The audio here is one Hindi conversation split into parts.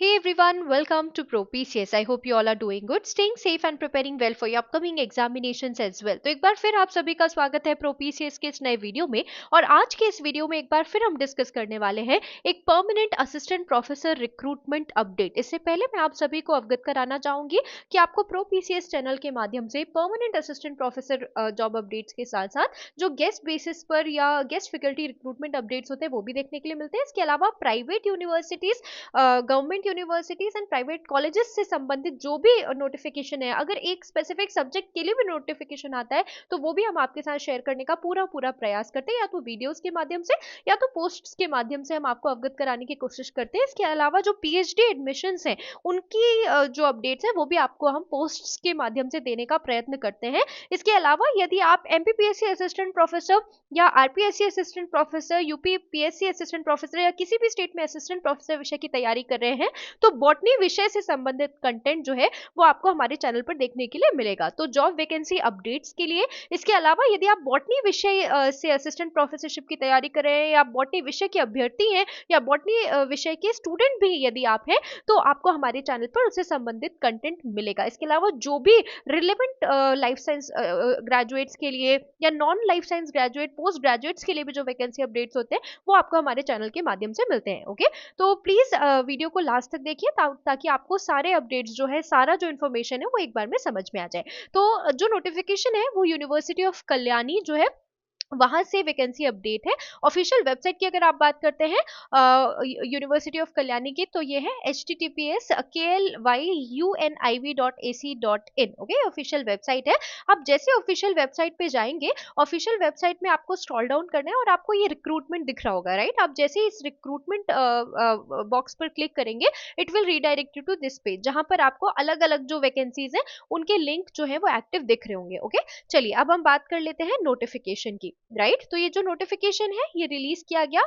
Hey everyone, welcome to ProPCS. I hope you all are doing good, staying safe and preparing well for your upcoming examinations as well. तो एक बार फिर आप सभी का स्वागत है ProPCS के इस नए वीडियो में। और आज के इस वीडियो में एक बार फिर हम डिस्कस करने वाले हैं एक permanent assistant professor recruitment update. इससे पहले मैं आप सभी को अवगत कराना चाहूंगी कि आपको ProPCS चैनल के माध्यम से permanent assistant professor job updates के साथ साथ जो गेस्ट बेसिस पर या गेस्ट फैकल्टी रिक्रूटमेंट अपडेट्स होते हैं वो भी देखने के लिए मिलते हैं। इसके अलावा private universities, government universities and private colleges से संबंधित जो भी नोटिफिकेशन है, अगर एक स्पेसिफिक सब्जेक्ट के लिए भी नोटिफिकेशन आता है तो वो भी हम आपके साथ शेयर करने का पूरा पूरा प्रयास करते हैं, या तो वीडियोस के माध्यम से या तो पोस्ट्स के माध्यम से हम आपको अवगत कराने की कोशिश करते हैं। इसके अलावा जो पीएचडी एडमिशंस हैं उनकी जो अपडेट्स है वो भी आपको हम पोस्ट्स के माध्यम से देने का प्रयत्न करते हैं। इसके अलावा यदि आप एमपीपीएससी असिस्टेंट प्रोफेसर या RPSC assistant professor, UP PSC assistant professor या किसी भी स्टेट में असिस्टेंट प्रोफेसर विषय की तैयारी कर रहे हैं तो बॉटनी विषय से संबंधित कंटेंट जो है वो आपको हमारे चैनल पर देखने के लिए मिलेगा। तो जॉब वैकेंसी अपडेट्स के लिए, इसके अलावा यदि आप बॉटनी विषय से असिस्टेंट प्रोफेसरशिप की तैयारी कर रहे हैं या बॉटनी विषय के अभ्यर्थी हैं या बॉटनी विषय के स्टूडेंट भी यदि आप हैं तो आपको हमारे चैनल पर उससे संबंधित कंटेंट मिलेगा। इसके अलावा जो भी रिलेवेंट लाइफ साइंस ग्रेजुएट्स के लिए या non life science graduate, post graduates के लिए भी जो वैकेंसी अपडेट्स होते हैं वो आपको हमारे चैनल के माध्यम से मिलते हैं। ओके, तो प्लीज वीडियो को लास्ट तक देखिए ताकि आपको सारे अपडेट्स जो है, सारा जो इन्फॉर्मेशन है वो एक बार में समझ में आ जाए। तो जो नोटिफिकेशन है वो यूनिवर्सिटी ऑफ कल्याणी जो है वहां से वैकेंसी अपडेट है। ऑफिशियल वेबसाइट की अगर आप बात करते हैं यूनिवर्सिटी ऑफ कल्याणी की, तो ये है https://KLYUNIV.ac.in। ओके, ऑफिशियल वेबसाइट है। आप जैसे ऑफिशियल वेबसाइट पे जाएंगे, ऑफिशियल वेबसाइट में आपको स्क्रॉल डाउन करना है और आपको ये रिक्रूटमेंट दिख रहा होगा, राइट। आप जैसे इस रिक्रूटमेंट बॉक्स पर क्लिक करेंगे, it will redirect you to this page जहां पर आपको अलग अलग जो वैकेंसीज हैं उनके लिंक जो है वो एक्टिव दिख रहे होंगे। ओके, चलिए अब हम बात कर लेते हैं नोटिफिकेशन की, राइट। तो ये जो नोटिफिकेशन है ये रिलीज किया गया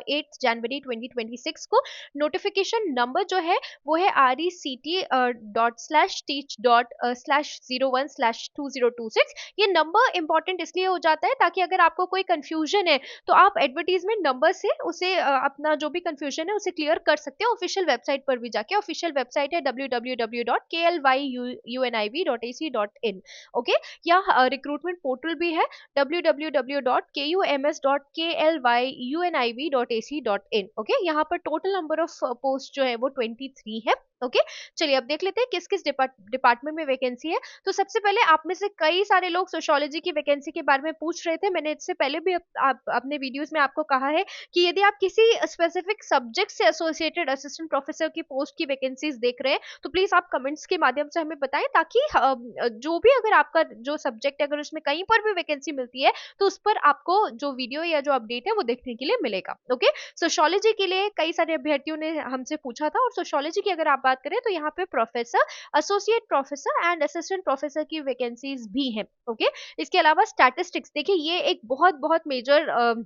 8 जनवरी 2026 को। नोटिफिकेशन नंबर जो है वो है RECT./teach./01/2026। ये नंबर इंपॉर्टेंट इसलिए हो जाता है ताकि अगर आपको कोई कंफ्यूजन है तो आप एडवर्टीजमेंट नंबर से उसे अपना जो भी कंफ्यूजन है उसे क्लियर कर सकते हैं ऑफिशियल वेबसाइट पर भी जाके। ऑफिशियल वेबसाइट है www.klyuniv.ac.in। ओके, या रिक्रूटमेंट पोर्टल भी है www.kums.klyuniv.ac.in। ओके, यहाँ पर टोटल नंबर ऑफ पोस्ट जो है वो 23 है। ओके, चलिए अब देख लेते हैं किस किस डिपार्टमेंट में वैकेंसी है। तो सबसे पहले आप में से कई सारे लोग सोशियोलॉजी की वैकेंसी के बारे में पूछ रहे थे। मैंने इससे पहले भी आप अपने वीडियोस में आपको कहा है कि यदि आप किसी स्पेसिफिक सब्जेक्ट से एसोसिएटेड असिस्टेंट प्रोफेसर की पोस्ट की वैकेंसीज देख रहे हैं तो प्लीज आप कमेंट्स के माध्यम से हमें बताएं, ताकि जो भी अगर आपका जो सब्जेक्ट है अगर उसमें कहीं पर भी वैकेंसी मिलती है तो उस पर आपको जो वीडियो या जो अपडेट है वो देखने के लिए मिलेगा। ओके, सोशियोलॉजी के लिए कई सारे अभ्यर्थियों ने हमसे पूछा था, और सोशियोलॉजी की अगर आप बात करें तो यहाँ पे professor, associate professor and assistant professor की वैकेंसीज भी हैं। ओके, इसके अलावा स्टैटिस्टिक्स, देखिए ये एक बहुत बहुत मेजर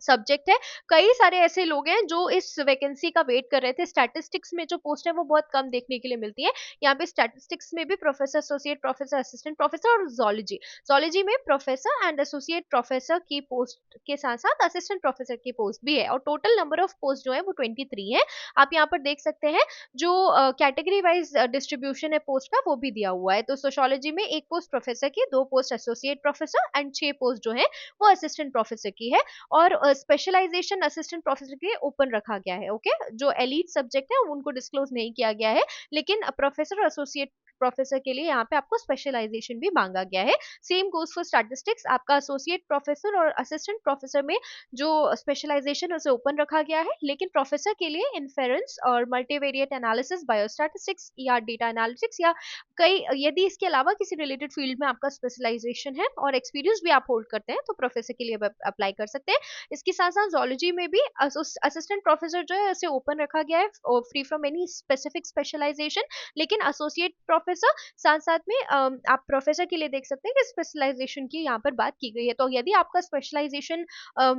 सब्जेक्ट है। कई सारे ऐसे लोग हैं जो इस वैकेंसी का वेट कर रहे थे। स्टैटिस्टिक्स में जो पोस्ट है वो बहुत कम देखने के लिए मिलती है। यहाँ पे स्टैटिस्टिक्स में भी professor, associate professor, assistant professor और जोलॉजी, जोलॉजी में प्रोफेसर एंड एसोसिएट प्रोफेसर की पोस्ट के साथ साथ असिस्टेंट प्रोफेसर की पोस्ट भी है। और टोटल नंबर ऑफ पोस्ट जो है वो 23 है। आप यहाँ पर देख सकते हैं जो कैटेगरी वाइज डिस्ट्रीब्यूशन है पोस्ट का वो भी दिया हुआ है। तो सोशियोलॉजी में 1 पोस्ट प्रोफेसर की, 2 post associate professor and 6 post जो है वो असिस्टेंट प्रोफेसर की है। और स्पेशलाइजेशन असिस्टेंट प्रोफेसर के लिए ओपन रखा गया है। ओके, जो एलीट सब्जेक्ट है उनको डिस्क्लोज नहीं किया गया है, लेकिन प्रोफेसर, एसोसिएट प्रोफेसर के लिए यहाँ पे आपको स्पेशलाइजेशन भी मांगा गया है। सेम गोज फॉर स्टैटिस्टिक्स, आपका एसोसिएट प्रोफेसर और असिस्टेंट प्रोफेसर में जो स्पेशलाइजेशन उसे ओपन रखा गया है, लेकिन प्रोफेसर के लिए इन्फेरेंस और मल्टीवेरिएट एनालिसिस, बायोस्टैटिस्टिक्स या डेटा एनालिटिक्स या कई, यदि इसके अलावा किसी रिलेटेड फील्ड में आपका स्पेशलाइजेशन है और एक्सपीरियंस भी आप होल्ड करते हैं तो प्रोफेसर के लिए अप्लाई कर सकते हैं। इसके साथ साथ जोलॉजी में भी असिस्टेंट प्रोफेसर जो है उसे ओपन रखा गया है, free from any specific specialisation. लेकिन एसोसिएट प्रोफेसर साथ साथ में आप प्रोफेसर के लिए देख सकते हैं कि स्पेशलाइजेशन की यहाँ पर बात की गई है। तो यदि आपका स्पेशलाइजेशन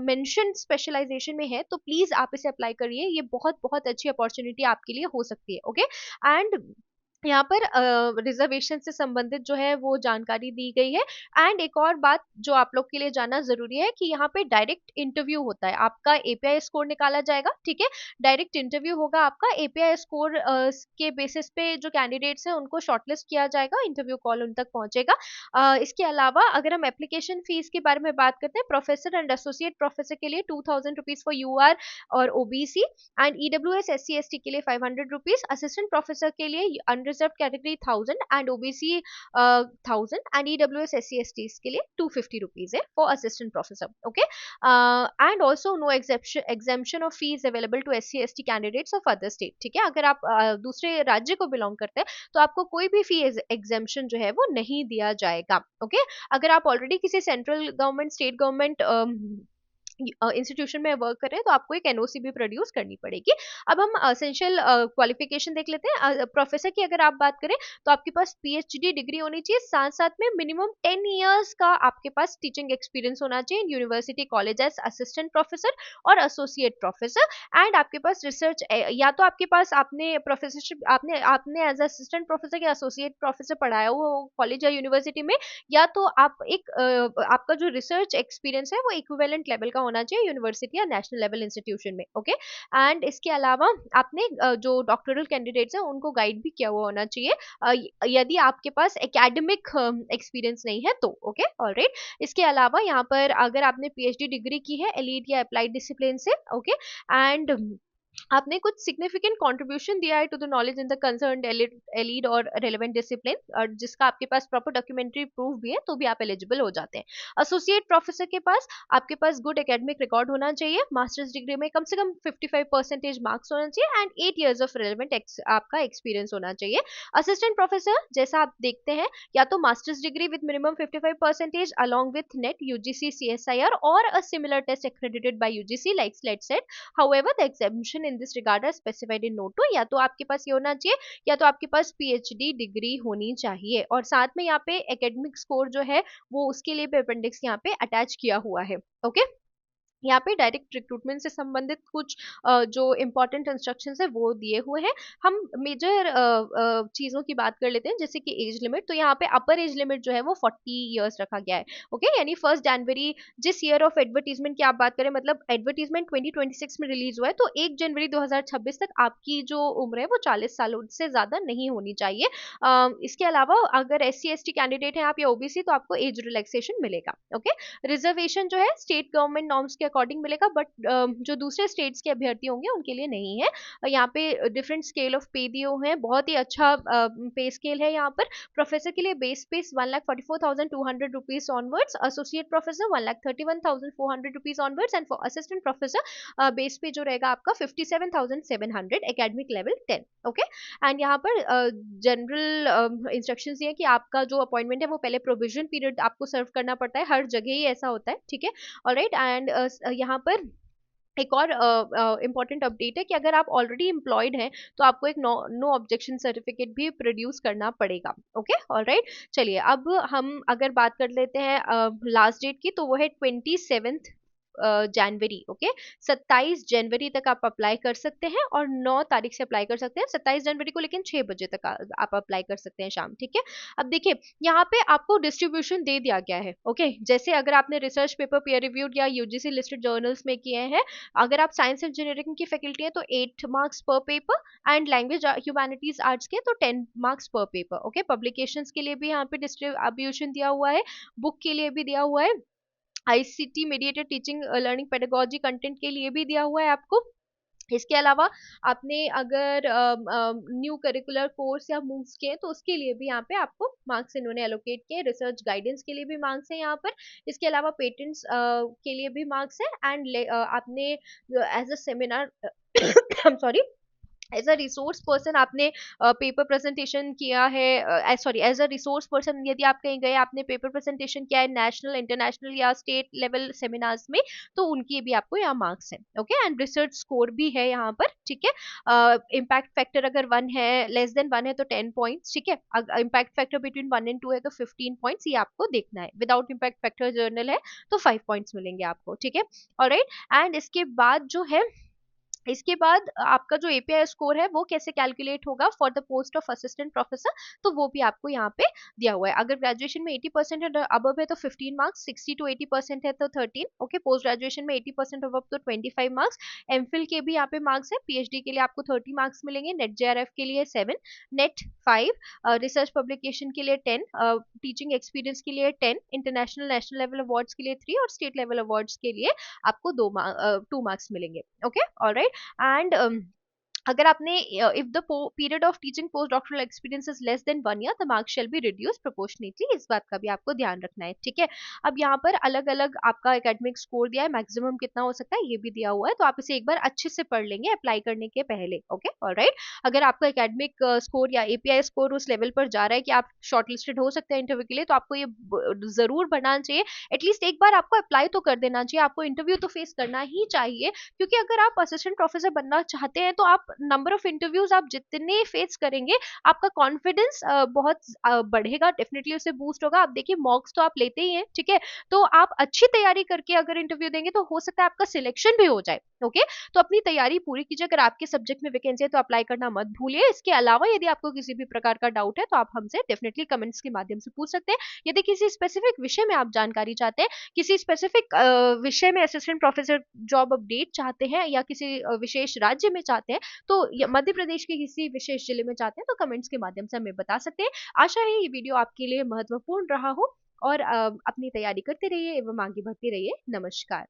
मेंशन स्पेशलाइजेशन में है तो प्लीज आप इसे अप्लाई करिए, ये बहुत बहुत अच्छी अपॉर्चुनिटी आपके लिए हो सकती है। ओके, एंड यहाँ पर रिजर्वेशन से संबंधित जो है वो जानकारी दी गई है। एंड एक और बात जो आप लोग के लिए जानना जरूरी है कि यहाँ पे डायरेक्ट इंटरव्यू होता है, आपका एपीआई स्कोर निकाला जाएगा, ठीक है। डायरेक्ट इंटरव्यू होगा आपका, एपीआई स्कोर के बेसिस पे जो कैंडिडेट्स हैं उनको शॉर्टलिस्ट किया जाएगा, इंटरव्यू कॉल उन तक पहुंचेगा। इसके अलावा अगर हम एप्लीकेशन फीस के बारे में बात करते हैं, प्रोफेसर एंड एसोसिएट प्रोफेसर के लिए 2000 रुपीज फॉर यूआर और OBC, and EWS SC ST के लिए 500 रुपीज, असिस्टेंट प्रोफेसर के लिए unreserved category 1000 and OBC 1000, and EWS SC ST के लिए 250 रुपीज है for assistant professor, okay. And also no exemption of fees available to SC ST candidates of other state, ठीक है। अगर आप दूसरे राज्य को बिलोंग करते हैं तो आपको कोई भी फी एग्जेम्पशन जो है वो नहीं दिया जाएगा, ओके। अगर आप ऑलरेडी किसी central government, state government institution में वर्क कर रहे हैं तो आपको एक एनओसी भी प्रोड्यूस करनी पड़ेगी। अब हम असेंशियल क्वालिफिकेशन देख लेते हैं। प्रोफेसर की अगर आप बात करें तो आपके पास पीएचडी डिग्री होनी चाहिए, साथ साथ में मिनिमम 10 इयर्स का आपके पास टीचिंग एक्सपीरियंस होना चाहिए in university college as assistant professor और एसोसिएट प्रोफेसर। एंड आपके पास रिसर्च, या तो आपके पास आपने प्रोफेसरशिप, आपने आपने एज असिस्टेंट प्रोफेसर या एसोसिएट प्रोफेसर पढ़ाया हो कॉलेज या यूनिवर्सिटी में, या तो आप एक आपका जो रिसर्च एक्सपीरियंस है वो इक्विवेलेंट लेवल का होना चाहिए यूनिवर्सिटी या नेशनल लेवल इंस्टीट्यूशन में, ओके। एंड इसके अलावा आपने जो डॉक्टोरल कैंडिडेट्स हैं उनको गाइड भी किया हुआ होना चाहिए, यदि आपके पास एकेडमिक एक्सपीरियंस नहीं है तो, ओके, ऑलराइट। इसके अलावा यहाँ पर अगर आपने पीएचडी डिग्री की है एलीड या अप्लाइड डिसिप्लिन से, ओके, एंड आपने कुछ सिग्निफिकेंट कंट्रीब्यूशन दिया है to the knowledge in the concern allied और रेलेवेंट डिसिप्लिन, और जिसका आपके पास प्रॉपर डॉक्यूमेंट्री प्रूफ भी है तो भी आप एलिजिबल हो जाते हैं। एसोसिएट प्रोफेसर के पास आपके पास गुड एकेडमिक रिकॉर्ड होना चाहिए, मास्टर्स डिग्री में कम से कम 55% मार्क्स होना चाहिए, एंड 8 years ऑफ रेलेवेंट आपका एक्सपीरियंस होना चाहिए। असिस्टेंट प्रोफेसर जैसा आप देखते हैं, या तो masters degree with minimum 55% along with NET UGC CSIR और a similar test accredited by UGC like SLET set. However, the exemption in this regard are specified in note 2। या तो आपके पास ये होना चाहिए, या तो आपके पास पीएचडी डिग्री होनी चाहिए, और साथ में यहाँ पे एकेडमिक स्कोर जो है वो उसके लिए भी अपेंडिक्स यहाँ पे अटैच किया हुआ है, ओके। यहाँ पे डायरेक्ट रिक्रूटमेंट से संबंधित कुछ जो इम्पोर्टेंट इंस्ट्रक्शंस है वो दिए हुए हैं। हम मेजर चीज़ों की बात कर लेते हैं, जैसे कि एज लिमिट। तो यहाँ पे अपर एज लिमिट जो है वो 40 इयर्स रखा गया है, ओके। यानी 1 जनवरी, जिस ईयर ऑफ एडवर्टीजमेंट की आप बात करें, मतलब एडवर्टीजमेंट 2026 में रिलीज हुआ है, तो 1 जनवरी 2026 तक आपकी जो उम्र है वो 40 सालों से ज़्यादा नहीं होनी चाहिए। इसके अलावा अगर S C S T candidate हैं आप या ओबीसी, तो आपको एज रिलैक्सेशन मिलेगा, ओके। रिजर्वेशन जो है स्टेट गवर्नमेंट नॉर्म्स के अकॉर्डिंग मिलेगा, बट जो दूसरे स्टेट्स के अभ्यर्थी होंगे उनके लिए नहीं है। यहाँ पे डिफरेंट स्केल ऑफ पे दिए हुए हैं, बहुत ही अच्छा पे स्केल है यहाँ पर। प्रोफेसर के लिए बेस पे 1,44,200 rupees onwards, associate professor 1,31,400 rupees onwards, and for assistant professor base पे जो रहेगा आपका 57,700, एकेडमिक लेवल 10, ओके। एंड यहाँ पर जनरल इंस्ट्रक्शंस ये है कि आपका जो अपॉइंटमेंट है वो पहले प्रोविजन पीरियड आपको सर्व करना पड़ता है, हर जगह ही ऐसा होता है, ठीक है, ऑलराइट। एंड यहाँ पर एक और इम्पॉर्टेंट अपडेट है कि अगर आप ऑलरेडी एम्प्लॉयड हैं तो आपको एक नो ऑब्जेक्शन सर्टिफिकेट भी प्रोड्यूस करना पड़ेगा, ओके, ऑलराइट। चलिए अब हम अगर बात कर लेते हैं लास्ट डेट की, तो वो है 27 जनवरी, ओके। 27 जनवरी तक आप अप्लाई कर सकते हैं, और 9 तारीख से अप्लाई कर सकते हैं, 27 जनवरी को, लेकिन 6 बजे तक आप अप्लाई कर सकते हैं शाम, ठीक है। अब देखिए यहाँ पे आपको डिस्ट्रीब्यूशन दे दिया गया है, ओके। जैसे अगर आपने रिसर्च पेपर पीयर रिव्यूड या यूजीसी लिस्टेड जर्नल्स में किए हैं, अगर आप साइंस इंजीनियरिंग की फैकल्टी है तो 8 मार्क्स पर paper, and language humanities arts के तो 10 मार्क्स पर पेपर, ओके। पब्लिकेशंस के लिए भी यहाँ पे डिस्ट्रीब्यूशन दिया हुआ है, बुक के लिए भी दिया हुआ है, ICT mediated teaching learning pedagogy content के लिए भी दिया हुआ है आपको। इसके अलावा आपने अगर न्यू करिकुलर कोर्स या मूव्स किए तो उसके लिए भी यहाँ पे आपको मार्क्स इन्होंने एलोकेट किए, रिसर्च गाइडेंस के लिए भी मार्क्स है यहाँ पर। इसके अलावा पेटेंट्स के लिए भी मार्क्स है, एंड आपने as a seminar I am sorry, as a resource person आपने पेपर प्रेजेंटेशन किया है, sorry, as a resource person यदि आप कहीं गए, आपने पेपर प्रेजेंटेशन किया है नेशनल, इंटरनेशनल या स्टेट लेवल सेमिनार्स में, तो उनकी भी आपको यहाँ मार्क्स है, ओके। एंड रिसर्च स्कोर भी है यहाँ पर, ठीक है। इम्पैक्ट फैक्टर अगर 1 है, लेस देन 1 है तो 10 पॉइंट्स, ठीक है। इम्पैक्ट फैक्टर बिटवीन 1 and 2 है तो 15 पॉइंट्स, ये आपको देखना है। विदाउट इम्पैक्ट फैक्टर जर्नल है तो 5 पॉइंट्स मिलेंगे आपको, ठीक है, ऑलराइट। एंड इसके बाद जो है इसके बाद आपका जो एपीआई स्कोर है वो कैसे कैलकुलेट होगा for the post of assistant professor, तो वो भी आपको यहाँ पे दिया हुआ है। अगर ग्रेजुएशन में 80% है अबव है तो 15 मार्क्स, 60 to 80% है तो 13, ओके। पोस्ट ग्रेजुएशन में 80% अबव तो 25 मार्क्स। एमफिल के भी यहाँ पे मार्क्स है, पीएचडी के लिए आपको 30 मार्क्स मिलेंगे, नेट जेआरएफ के लिए 7, नेट 5, रिसर्च पब्लिकेशन के लिए 10, टीचिंग एक्सपीरियंस के लिए 10, इंटरनेशनल नेशनल लेवल अवार्ड्स के लिए 3 और स्टेट लेवल अवार्ड्स के लिए आपको 2 मार्क्स मिलेंगे, ओके, ऑलराइट। एंड अगर आपने if the period of teaching post doctoral experience is less than 1 year the marks shall be reduce proportionately, इस बात का भी आपको ध्यान रखना है, ठीक है। अब यहाँ पर अलग अलग आपका एकेडमिक स्कोर दिया है, मैक्सिमम कितना हो सकता है ये भी दिया हुआ है, तो आप इसे एक बार अच्छे से पढ़ लेंगे अप्लाई करने के पहले, ओके, ऑलराइट। अगर आपका एकेडमिक स्कोर या एपीआई स्कोर उस लेवल पर जा रहा है कि आप शॉर्टलिस्टेड हो सकते हैं इंटरव्यू के लिए, तो आपको ये जरूर बनाना चाहिए, एटलीस्ट एक बार आपको अप्लाई तो कर देना चाहिए, आपको इंटरव्यू तो फेस करना ही चाहिए, क्योंकि अगर आप असिस्टेंट प्रोफेसर बनना चाहते हैं तो आप नंबर ऑफ इंटरव्यूज आप जितने फेस करेंगे आपका कॉन्फिडेंस बहुत बढ़ेगा, डेफिनेटली उससे बूस्ट होगा। आप देखिए मॉक्स तो आप लेते ही हैं, ठीक है, तो आप अच्छी तैयारी करके अगर इंटरव्यू देंगे तो हो सकता है आपका सिलेक्शन भी हो जाए, ओके। तो अपनी तैयारी पूरी कीजिए, अगर आपके सब्जेक्ट में वैकेंसी है तो अप्लाई करना मत भूलिए। इसके अलावा यदि आपको किसी भी प्रकार का डाउट है तो आप हमसे डेफिनेटली कमेंट्स के माध्यम से पूछ सकते हैं। यदि किसी स्पेसिफिक विषय में आप जानकारी चाहते हैं, किसी स्पेसिफिक विषय में असिस्टेंट प्रोफेसर जॉब अपडेट चाहते हैं, या किसी विशेष राज्य में चाहते हैं, तो मध्य प्रदेश के किसी विशेष जिले में चाहते हैं, तो कमेंट्स के माध्यम से हमें बता सकते हैं। आशा है ये वीडियो आपके लिए महत्वपूर्ण रहा हो, और अपनी तैयारी करते रहिए एवं आगे बढ़ते रहिए। नमस्कार।